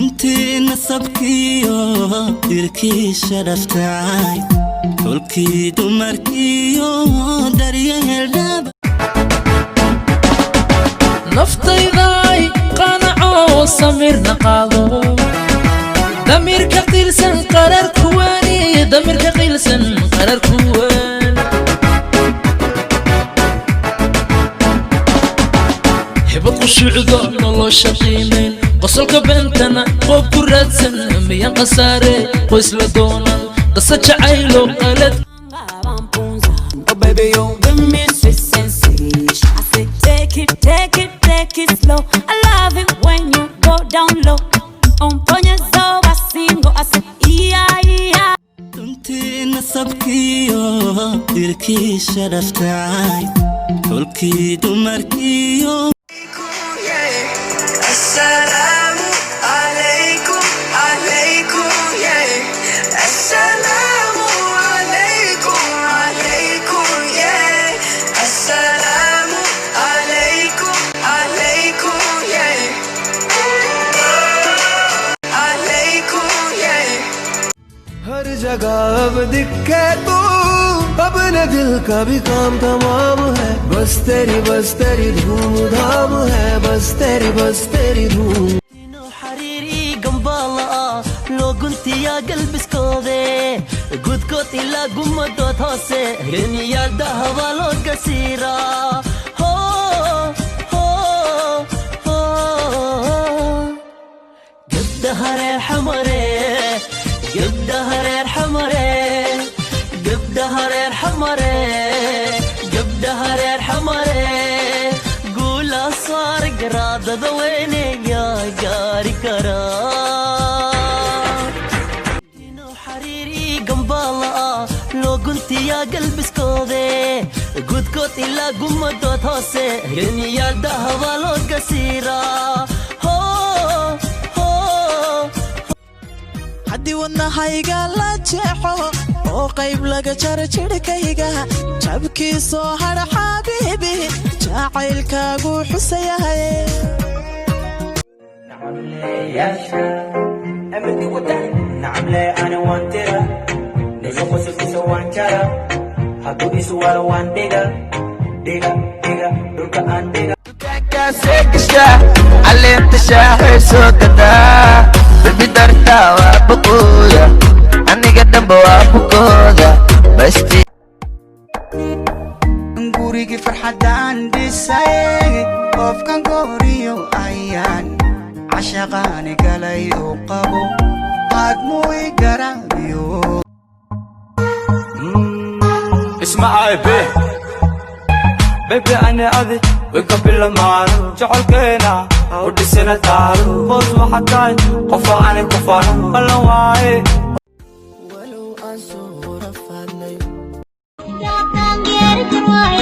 duntii nasabkiyo dilkii sharaftay kulkii dumarkiyo daryeel dhab naftayday qanaco samirna qaado damirka qilsan qarar kuwani damirka qilsan qarar kuwan hebad qushuucda nolosha qiimeyn qosolka beentana qof ku raadsan miyan qasaare qoys la doonan qasa jacaylo qalad oh baby you give me sweet sensation I say take it slow I love it when you go down low on ponya zoba singo I say yeah duntii nasabkiyo dilkii sharaftay kulkii dumarkiyo السلام عليكم عليكم يا السلام عليكم عليكم يا السلام عليكم عليكم يا عليكم يا हर जगह अब दिखे तू अपने दिल का भी काम तमाम है बस तेरी धूम धाम है बस तेरी धूम حريري قنبالة لو قلت يا قلب اسكوذي قد كوت إلا قمة توسي هني يا الدهب لو قصيرة هو هو هو قد دهر الحمري قد دهر الحمري قد دهر الحمري قد دهر الحمري قول صار قراد ذويني يا قاري كرام دينو حريري قنبالة لو قلت يا قلب اسكوذي قد كوت إلا قمة توسي هني يا الدهب لو قصيرة هو هو haddii wadnahayga la jeexo oo qayb laga jaro jidhkayga jabkii soo hadha xabiibi jacaylkaagu xusayahay نعم لا أنا وانترا ليس قصص وانترا حدودي سوال وان ديغا ديغا ديغا دوكا ان ديغا كاسكشا علي انت شاهر سوكتا بالبدرتا وابقويا أني قدم بوابقودا بستي نقوريكي فرحدان ديساي قف كان قوريو أيان عشقاني قلي وقبو قادموي قرابيو اسمع بيبي أنا أذي وقبل ما جعلكينا ودي سنة تعالو بوز وحكاي قفا عني كفانا بلا واي ولو أنصور فاني يا تنجير كرواي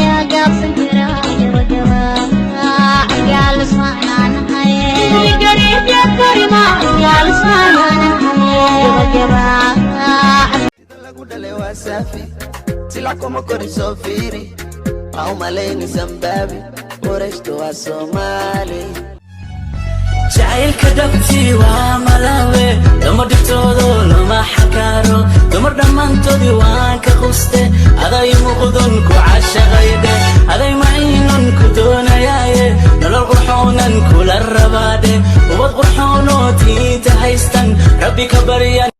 يا قابس كراي يا لسمعنا نحيي يا قريب يا كريمة يا لسمعنا نحيي lagu dhalay waa saafi silac kuma koriso fiiri au malayni sambabi qorayshto waa Soomaali jacaylka dhabtii waa malawe dumar dhibtoodo lama xakaaro dumar dhammaantoodii waan ka quste aday muuqdun ku cashaqayde aday maciinan ku doonayaaye nolol qurxoonan kula rabaade ubad qurxoonoo tiita haystan rabbi ka baryan